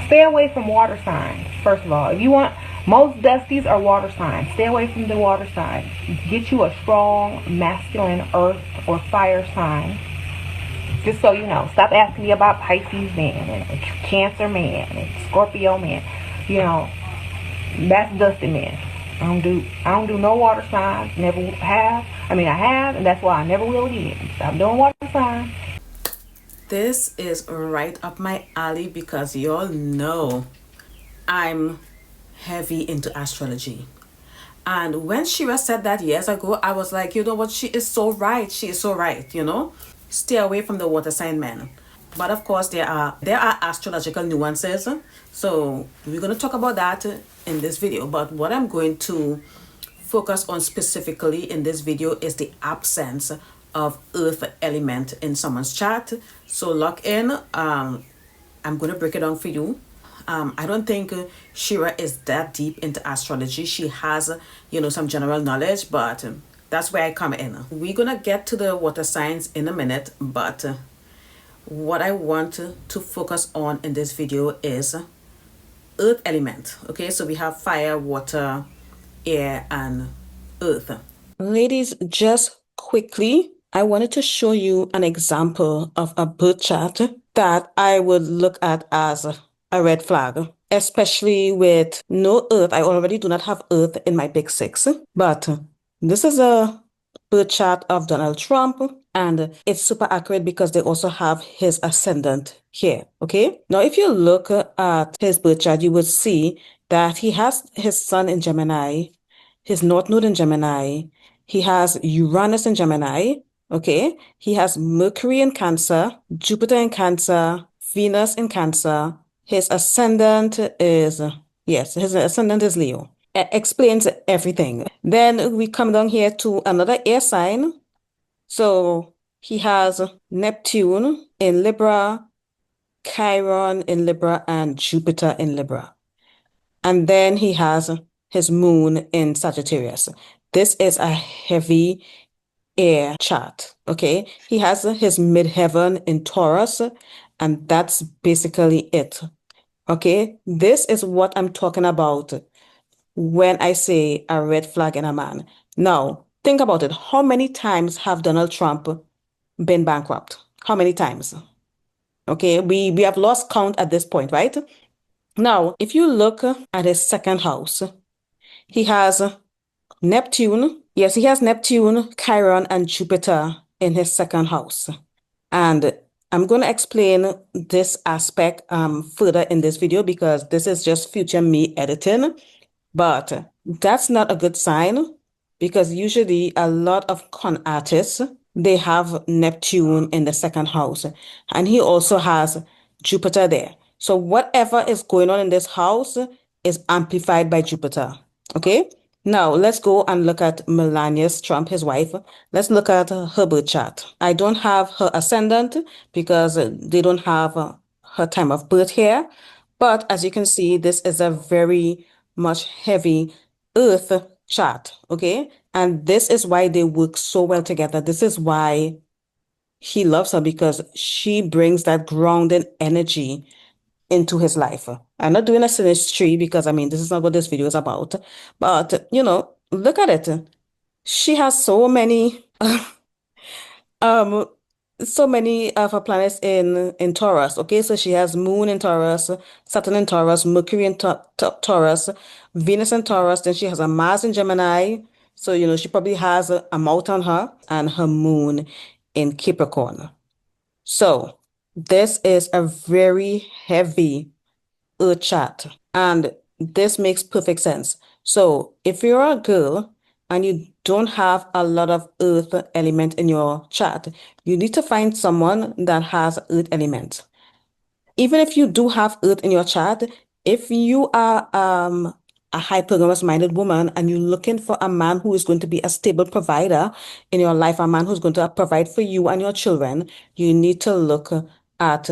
Stay away from water signs, first of all. If you want, most dusties are water signs. Stay away from the water signs. Get you a strong, masculine earth or fire sign. Just so you know. Stop asking me about Pisces man and Cancer man and Scorpio man. You know, that's dusty man. I don't do no water signs. Never have. I mean, I have, and that's why I never will again. Stop doing water signs. This is right up my alley because y'all know I'm heavy into astrology. And when Shera said that years ago, I was like, you know what? She is so right. She is so right, you know? Stay away from the water sign men. But of course, there are astrological nuances. So we're going to talk about that in this video. But what I'm going to focus on specifically in this video is the absence of earth element in someone's chart. So lock in. I'm going to break it down for you. I don't think Shera is that deep into astrology. She has, some general knowledge, but that's where I come in. We're going to get to the water signs in a minute, but what I want to focus on in this video is earth element. Okay, so we have fire, water, air, and earth. Ladies, just quickly, I wanted to show you an example of a birth chart that I would look at as a red flag, especially with no earth. I already do not have earth in my big six, but this is a birth chart of Donald Trump, and it's super accurate because they also have his ascendant here. Okay, now if you look at his birth chart, you would see that he has his sun in Gemini, his north node in Gemini, he has Uranus in Gemini. Okay, he has Mercury in Cancer, Jupiter in Cancer, Venus in Cancer. His ascendant is, yes, his ascendant is Leo. Explains everything. Then we come down here to another air sign. So he has Neptune in Libra, Chiron in Libra, and Jupiter in Libra. And then he has his moon in Sagittarius. This is a heavy air chart. Okay, he has his midheaven in Taurus, and that's basically it. Okay, this is what I'm talking about when I say a red flag in a man. Now, think about it. How many times have Donald Trump been bankrupt? How many times? Okay, we have lost count at this point, right? Now, if you look at his second house, he has Neptune. Yes, he has Neptune, Chiron, and Jupiter in his second house. And I'm going to explain this aspect further in this video because this is just future me editing. But that's not a good sign because usually a lot of con artists, they have Neptune in the second house. And he also has Jupiter there. So whatever is going on in this house is amplified by Jupiter. Okay? Now, let's go and look at Melania Trump, his wife. Let's look at her birth chart. I don't have her ascendant because they don't have her time of birth here. But as you can see, this is a very much heavy earth chart, okay? And this is why they work so well together. This is why he loves her because she brings that grounded energy into his life. I'm not doing a synastry because this is not what this video is about. But look at it. She has so many so many of her planets in Taurus. Okay, so she has Moon in Taurus, Saturn in Taurus, Mercury in Taurus, Venus in Taurus. Then she has a Mars in Gemini. So she probably has a mouth on her and her Moon in Capricorn. So this is a very heavy earth chart, and this makes perfect sense. So if you're a girl and you don't have a lot of earth element in your chart, you need to find someone that has earth element. Even if you do have earth in your chart, if you are a hypergamous minded woman and you're looking for a man who is going to be a stable provider in your life, a man who's going to provide for you and your children, you need to look at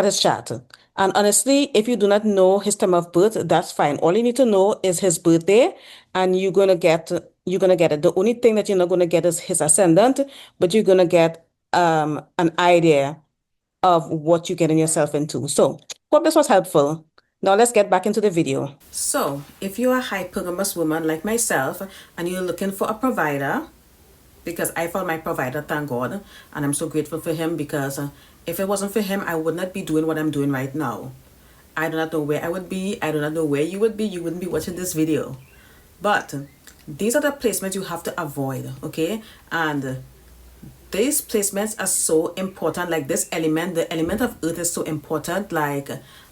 his chart. And honestly, if you do not know his time of birth, that's fine. All you need to know is his birthday, and you're gonna get it. The only thing that you're not gonna get is his ascendant, but you're gonna get an idea of what you're getting yourself into. So Hope this was helpful. Now let's get back into the video. So, if you're a hypergamous woman like myself and you're looking for a provider, because I found my provider, thank God, and I'm so grateful for him because if it wasn't for him, I would not be doing what I'm doing right now. I do not know where I would be. I do not know where you would be. You wouldn't be watching this video. But these are the placements you have to avoid, okay? And these placements are so important. Like this element, the element of earth is so important. Like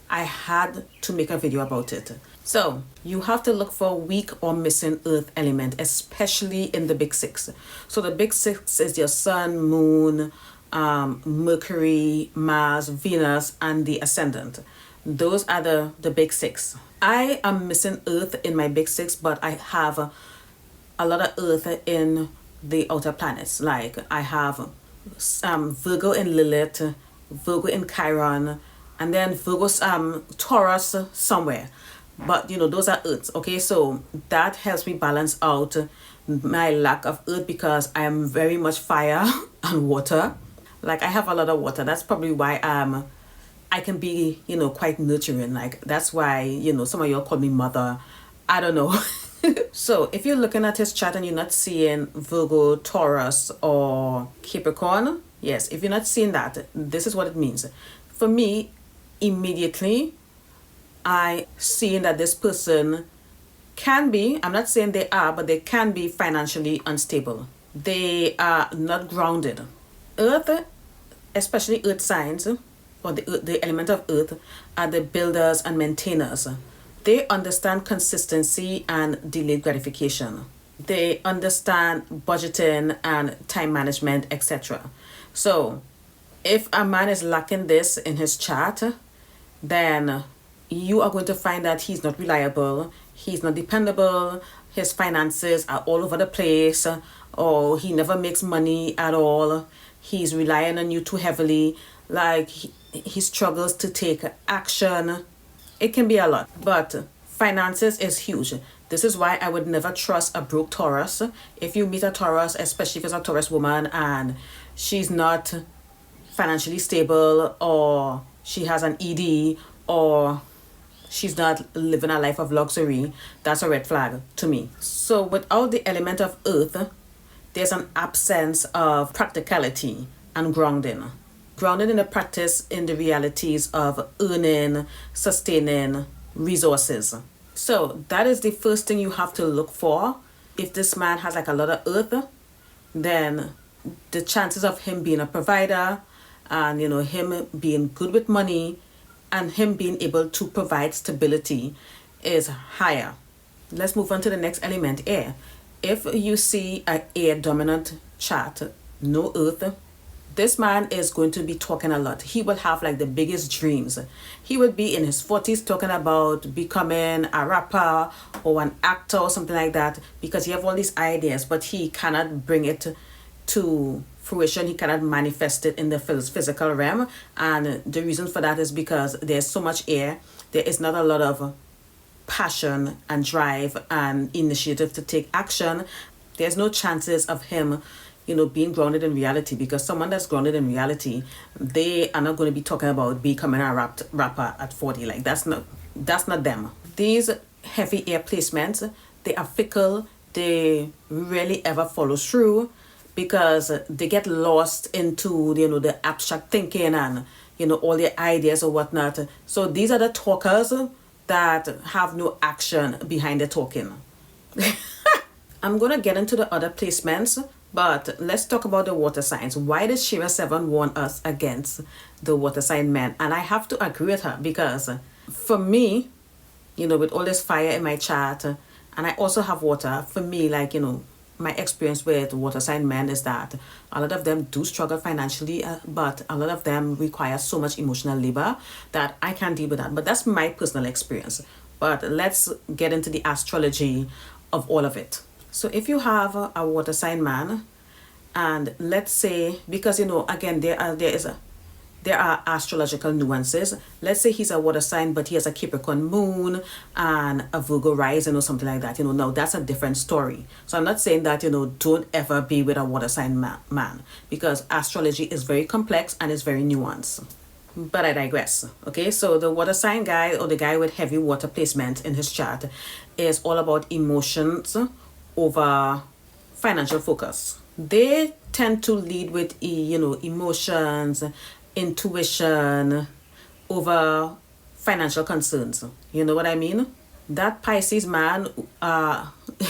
I had to make a video about it. So you have to look for weak or missing earth element, especially in the big six. So the big six is your sun, moon, Mercury, Mars, Venus, and the ascendant. Those are the big six. I am missing earth in my big six, but I have a lot of earth in the outer planets. Like I have Virgo in Lilith, Virgo in Chiron, and then Virgo, Taurus somewhere. But those are earths, okay? So that helps me balance out my lack of earth because I am very much fire and water. Like I have a lot of water. That's probably why I can be, quite nurturing. Like that's why, some of y'all call me mother. I don't know. So if you're looking at his chart and you're not seeing Virgo, Taurus, or Capricorn, yes, if you're not seeing that, this is what it means. For me, immediately, I seeing that this person can be, I'm not saying they are, but they can be financially unstable. They are not grounded. Earth, especially earth signs, or the element of earth, are the builders and maintainers. They understand consistency and delayed gratification. They understand budgeting and time management, etc. So if a man is lacking this in his chart, then you are going to find that he's not reliable, he's not dependable, his finances are all over the place, or he never makes money at all, he's relying on you too heavily, like he struggles to take action. It can be a lot, but finances is huge. This is why I would never trust a broke Taurus. If you meet a Taurus, especially if it's a Taurus woman and she's not financially stable, or she has an ED, or she's not living a life of luxury, that's a red flag to me. So without the element of earth, there's an absence of practicality and grounding. Grounded in the practice, in the realities of earning, sustaining resources. So that is the first thing you have to look for. If this man has like a lot of earth, then the chances of him being a provider and him being good with money and him being able to provide stability is higher. Let's move on to the next element, air. If you see an air dominant chart, no earth, this man is going to be talking a lot. He will have like the biggest dreams. He would be in his 40s talking about becoming a rapper or an actor or something like that, because he have all these ideas, but he cannot bring it to fruition. He cannot manifest it in the physical realm. And the reason for that is because there's so much air. There is not a lot of passion and drive and initiative to take action. There's no chances of him being grounded in reality, because someone that's grounded in reality, they are not going to be talking about becoming a rapper at 40. Like that's not them. These heavy air placements, they are fickle. They rarely ever follow through because they get lost into the abstract thinking and all their ideas or whatnot. So these are the talkers that have no action behind the talking. I'm going to get into the other placements, but let's talk about the water signs. Why did Shera 7 warn us against the water sign men? And I have to agree with her, because for me, with all this fire in my chart, and I also have water, for me, like, my experience with water sign men is that a lot of them do struggle financially, but a lot of them require so much emotional labor that I can't deal with that. But that's my personal experience. But let's get into the astrology of all of it. So if you have a water sign man, and let's say, because again, there are astrological nuances. Let's say he's a water sign, but he has a Capricorn moon and a Virgo rising or something like that. Now that's a different story. So I'm not saying that, don't ever be with a water sign man, because astrology is very complex and it's very nuanced. But I digress. Okay, so the water sign guy, or the guy with heavy water placement in his chart, is all about emotions over financial focus. They tend to lead with emotions, intuition over financial concerns. You know what I mean? That Pisces man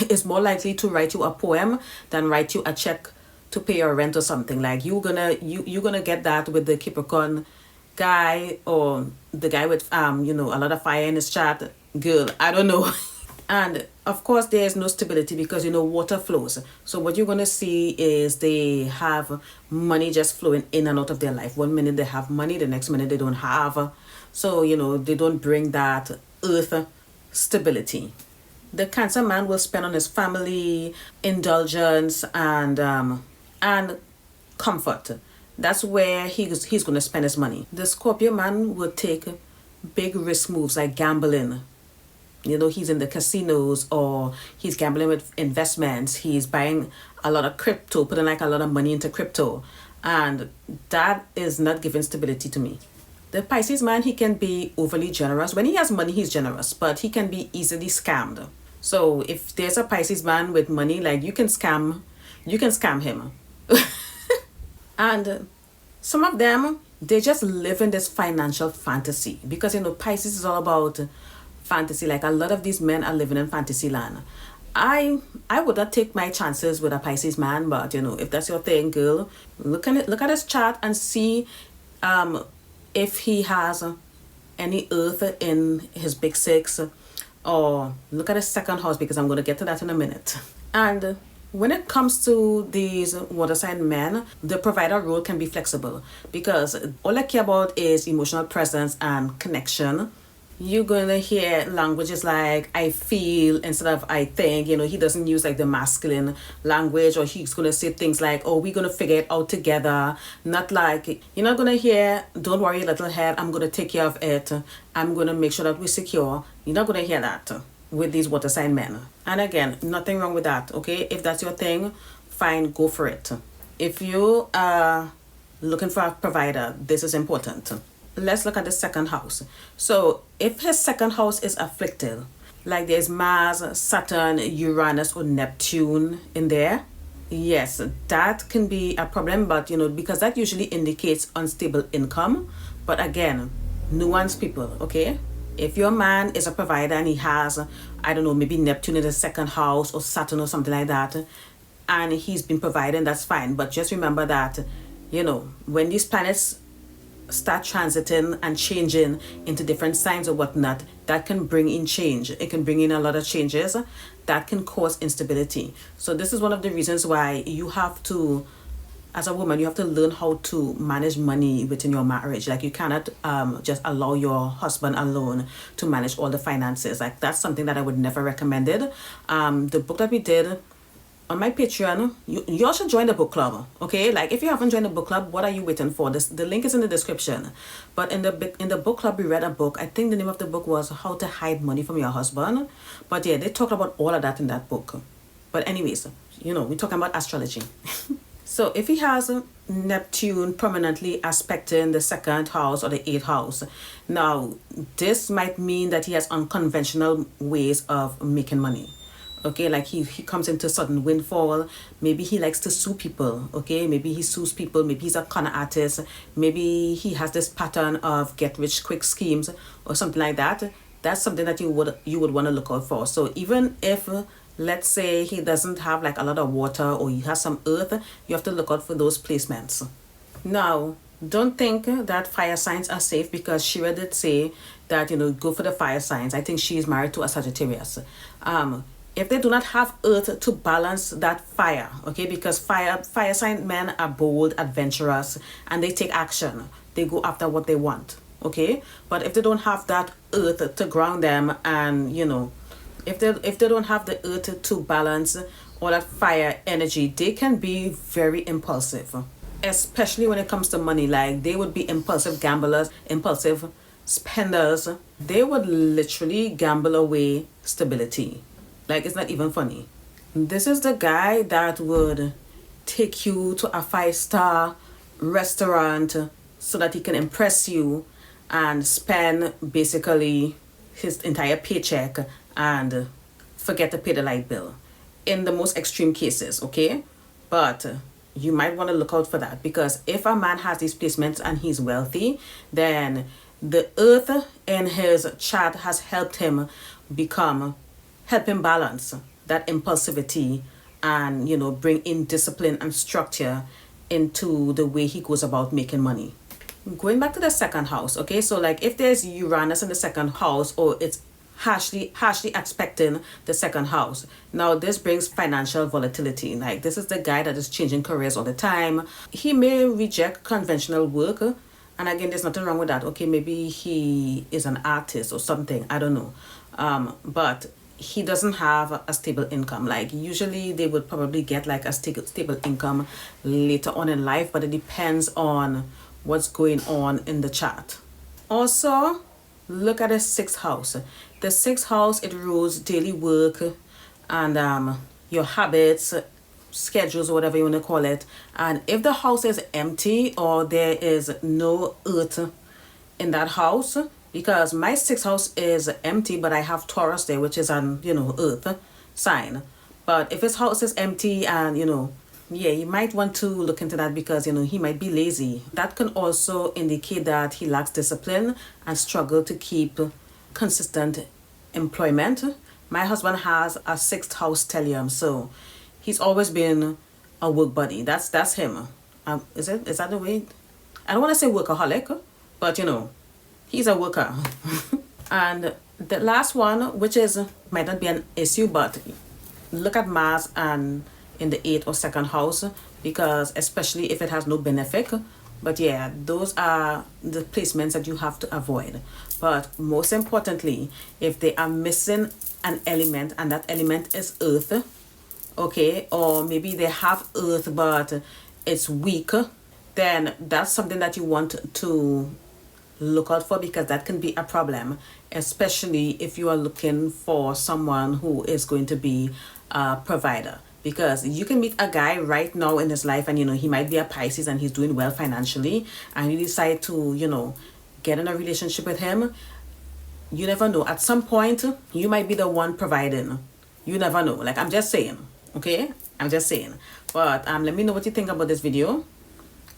is more likely to write you a poem than write you a check to pay your rent or something. Like you're gonna get that with the Capricorn guy, or the guy with a lot of fire in his chart. Girl, I don't know. And of course there's no stability because water flows. So what you're gonna see is they have money just flowing in and out of their life. One minute they have money, the next minute they don't have. So they don't bring that earth stability. The Cancer man will spend on his family, indulgence, and comfort. That's where he's going to spend his money. The Scorpio man would take big risk moves like gambling. He's in the casinos, or he's gambling with investments. He's buying a lot of crypto, putting like a lot of money into crypto. And that is not giving stability to me. The Pisces man, he can be overly generous. When he has money, he's generous, but he can be easily scammed. So if there's a Pisces man with money, like you can scam him. And some of them, they just live in this financial fantasy because Pisces is all about fantasy. Like a lot of these men are living in fantasy land. I would not take my chances with a Pisces man, but if that's your thing, girl, look at his chart and see if he has any earth in his big six, or look at his second house, because I'm going to get to that in a minute. And when it comes to these water sign men, the provider role can be flexible because all I care about is emotional presence and connection. You're going to hear languages like I feel instead of I think. He doesn't use like the masculine language, or he's going to say things like, oh, we're going to figure it out together. Not like, you're not going to hear, don't worry, little head, I'm going to take care of it. I'm going to make sure that we're secure. You're not going to hear that with these water sign men. And again, nothing wrong with that, okay? If that's your thing, fine, go for it. If you are looking for a provider, this is important. Let's look at the second house. So if his second house is afflicted, like there's Mars, Saturn, Uranus, or Neptune in there, yes, that can be a problem, but because that usually indicates unstable income. But again, nuance people, okay? If your man is a provider and he has, I don't know, maybe Neptune in the second house or Saturn or something like that, and he's been providing, that's fine. But just remember that, when these planets start transiting and changing into different signs or whatnot, that can bring in change. It can bring in a lot of changes that can cause instability. So this is one of the reasons why you have to, as a woman, you have to learn how to manage money within your marriage. Like you cannot just allow your husband alone to manage all the finances. Like that's something that I would never recommend it. The book that we did on my Patreon, you all should join the book club, okay? Like if you haven't joined the book club, what are you waiting for? The link is in the description. But in the book club, we read a book. I think the name of the book was How to Hide Money from Your Husband. But yeah, they talked about all of that in that book. But anyways, we're talking about astrology. So if he has Neptune permanently aspecting the second house or the 8th house, now this might mean that he has unconventional ways of making money. Okay, like he comes into sudden windfall. Maybe he likes to sue people. Okay, maybe he sues people. Maybe he's a con artist. Maybe he has this pattern of get rich quick schemes or something like that. That's something that you would want to look out for. So even if, let's say, he doesn't have like a lot of water or he has some earth, you have to look out for those placements. Now, don't think that fire signs are safe, because Shera did say that go for the fire signs. I think she's married to a Sagittarius. If they do not have earth to balance that fire, okay, because fire sign men are bold, adventurous, and they take action. They go after what they want, okay? But if they don't have that earth to ground them, and if they don't have the earth to balance all that fire energy, they can be very impulsive, especially when it comes to money. Like they would be impulsive gamblers, impulsive spenders. They would literally gamble away stability. Like, it's not even funny. This is the guy that would take you to a 5-star restaurant, so that he can impress you and spend basically his entire paycheck and forget to pay the light bill in the most extreme cases, okay? But you might want to look out for that, because if a man has these placements and he's wealthy, then the earth in his chart has helped him balance that impulsivity and, you know, bring in discipline and structure into the way he goes about making money. Going back to the second house, okay, so like if there's Uranus in the second house, or it's harshly aspecting the second house, now this brings financial volatility. Like, this is the guy that is changing careers all the time. He may reject conventional work, and again, there's nothing wrong with that. Okay, maybe he is an artist or something, I don't know, but he doesn't have a stable income. Like, usually they would probably get like a stable income later on in life, but it depends on what's going on in the chart. Also, look at the sixth house. The sixth house, it rules daily work and your habits, schedules, or whatever you want to call it. And if the house is empty or there is no earth in that house, because my sixth house is empty, but I have Taurus there, which is an, you know, earth sign. But if his house is empty and, you know, yeah, you might want to look into that, because, you know, he might be lazy. That can also indicate that he lacks discipline and struggle to keep consistent employment. My husband has a sixth house stellium, so he's always been a work buddy. That's him. Is that the way? I don't want to say workaholic, but, you know, he's a worker. And the last one, which is might not be an issue, but look at Mars and in the 8th or 2nd house, because especially if it has no benefic. But yeah, those are the placements that you have to avoid. But most importantly, if they are missing an element, and that element is earth, okay, or maybe they have earth but it's weak, then that's something that you want to look out for, because that can be a problem, especially if you are looking for someone who is going to be a provider. Because you can meet a guy right now in his life and, you know, he might be a Pisces and he's doing well financially, and you decide to, you know, get in a relationship with him. You never know. At some point, you might be the one providing. You never know. Like, I'm just saying, okay? I'm just saying. But let me know what you think about this video.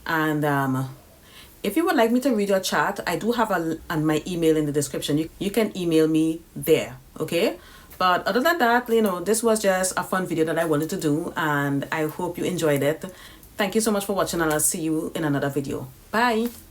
And if you would like me to read your chart, I do have my email in the description. You can email me there, okay? But other than that, you know, this was just a fun video that I wanted to do, and I hope you enjoyed it. Thank you so much for watching, and I'll see you in another video. Bye.